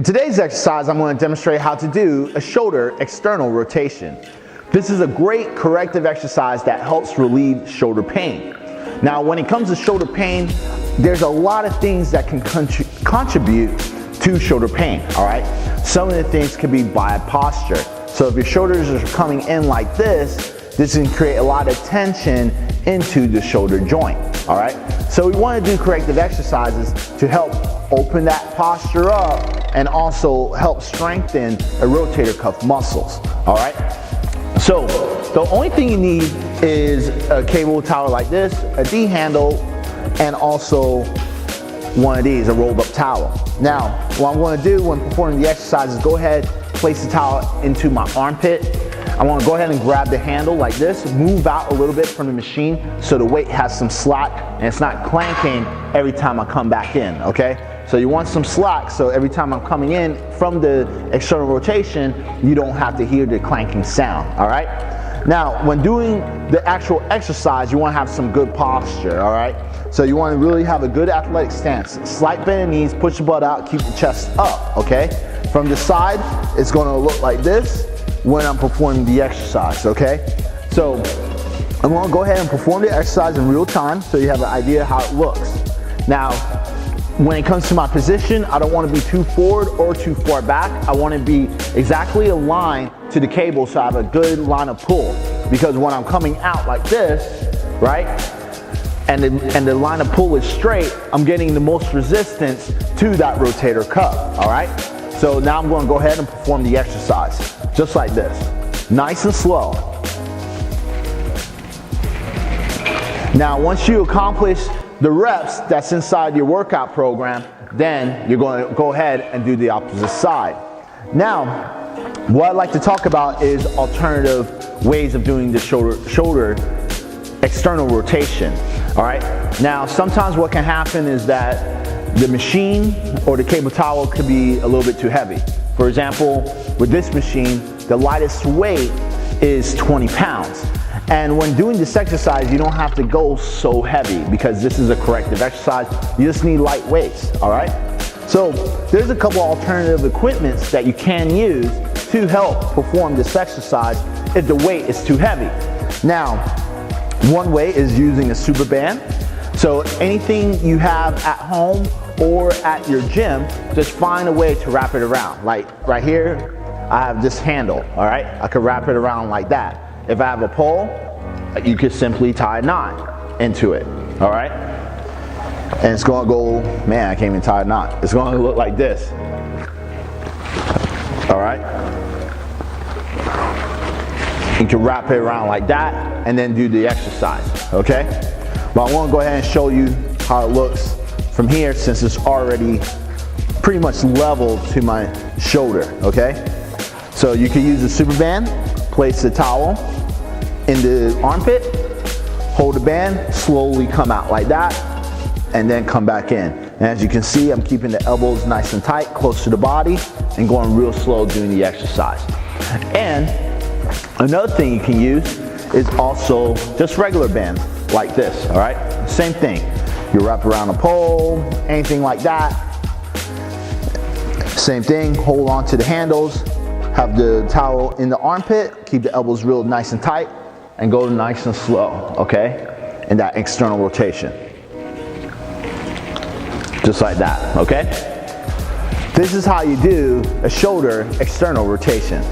today's exercise, I'm going to demonstrate how to do a shoulder external rotation. This is a great corrective exercise that helps relieve shoulder pain. Now, when it comes to shoulder pain, there's a lot of things that can contribute to shoulder pain, all right? Some of the things can be by posture. So if your shoulders are coming in like this can create a lot of tension into the shoulder joint, all right? So we want to do corrective exercises to help open that posture up and also help strengthen a rotator cuff muscles, all right? So the only thing you need is a cable towel like this, a D handle, and also one of these, a rolled up towel. Now, what I'm going to do when performing the exercise is go ahead, place the towel into my armpit. I want to go ahead and grab the handle like this, move out a little bit from the machine so the weight has some slack and it's not clanking every time I come back in, okay? So you want some slack so every time I'm coming in from the external rotation, you don't have to hear the clanking sound, all right? Now, when doing the actual exercise, you want to have some good posture, all right? So you want to really have a good athletic stance. Slight bend in knees, push the butt out, keep the chest up, okay? From the side, it's going to look like this when I'm performing the exercise, okay? So I'm going to go ahead and perform the exercise in real time so you have an idea how it looks. Now, when it comes to my position, I don't want to be too forward or too far back. I want to be exactly aligned to the cable so I have a good line of pull. Because when I'm coming out like this, right, and the line of pull is straight, I'm getting the most resistance to that rotator cuff, all right? So now I'm going to go ahead and perform the exercise, just like this, nice and slow. Now, once you accomplish the reps that's inside your workout program, then you're going to go ahead and do the opposite side. Now, what I'd like to talk about is alternative ways of doing the shoulder external rotation, all right? Now, sometimes what can happen is that the machine or the cable towel could be a little bit too heavy. For example, with this machine, the lightest weight is 20 pounds. And when doing this exercise, you don't have to go so heavy because this is a corrective exercise. You just need light weights, all right? So there's a couple alternative equipments that you can use to help perform this exercise if the weight is too heavy. Now, one way is using a super band. So anything you have at home or at your gym, just find a way to wrap it around. Like right here, I have this handle, all right? I could wrap it around like that. If I have a pole, you could simply tie a knot into it, all right? And it's gonna go, man, I can't even tie a knot. It's gonna look like this, all right? You can wrap it around like that and then do the exercise, okay? But I wanna go ahead and show you how it looks from here since it's already pretty much level to my shoulder, okay? So you can use a super band, place the towel in the armpit, hold the band, slowly come out like that, and then come back in. And as you can see, I'm keeping the elbows nice and tight, close to the body, and going real slow doing the exercise. And another thing you can use is also just regular bands like this, all right? Same thing. You wrap around a pole, anything like that. Same thing, hold on to the handles, have the towel in the armpit, keep the elbows real nice and tight, and go nice and slow, okay? In that external rotation. Just like that, okay? This is how you do a shoulder external rotation.